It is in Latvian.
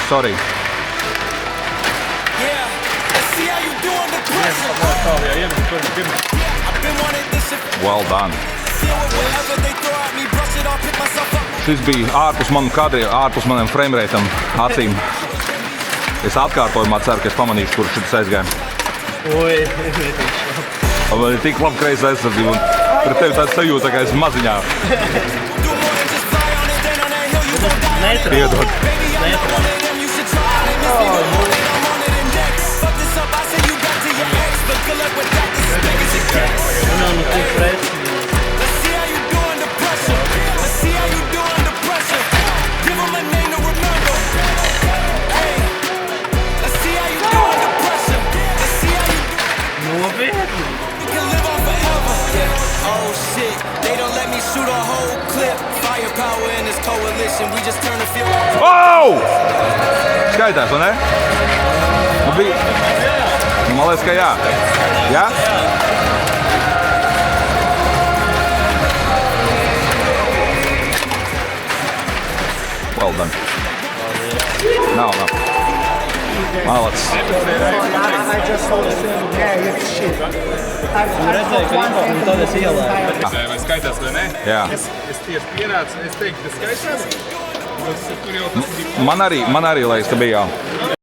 sorry. Well done. Šis bija ārpus manu kadri, ārpus maniem framerate acīm. Es atkārtojumā ceru, ka es pamanīšu, kur šis aizgāja. Oi, Man ir tik labi kreisa aizsardzība, un pret tevi tāds sajūta, ka es maziņā. Piedod. Oh! Skaitās, vai ne? Man liekas, ka jā. Jā? Well done. Nav. Malacis. I just told him, yeah, it's shit. Vai skaitās vai ne? Jā. Es tieši pierādu, es teiktu, ka skaitās. Man arī liekas, ka bija jā.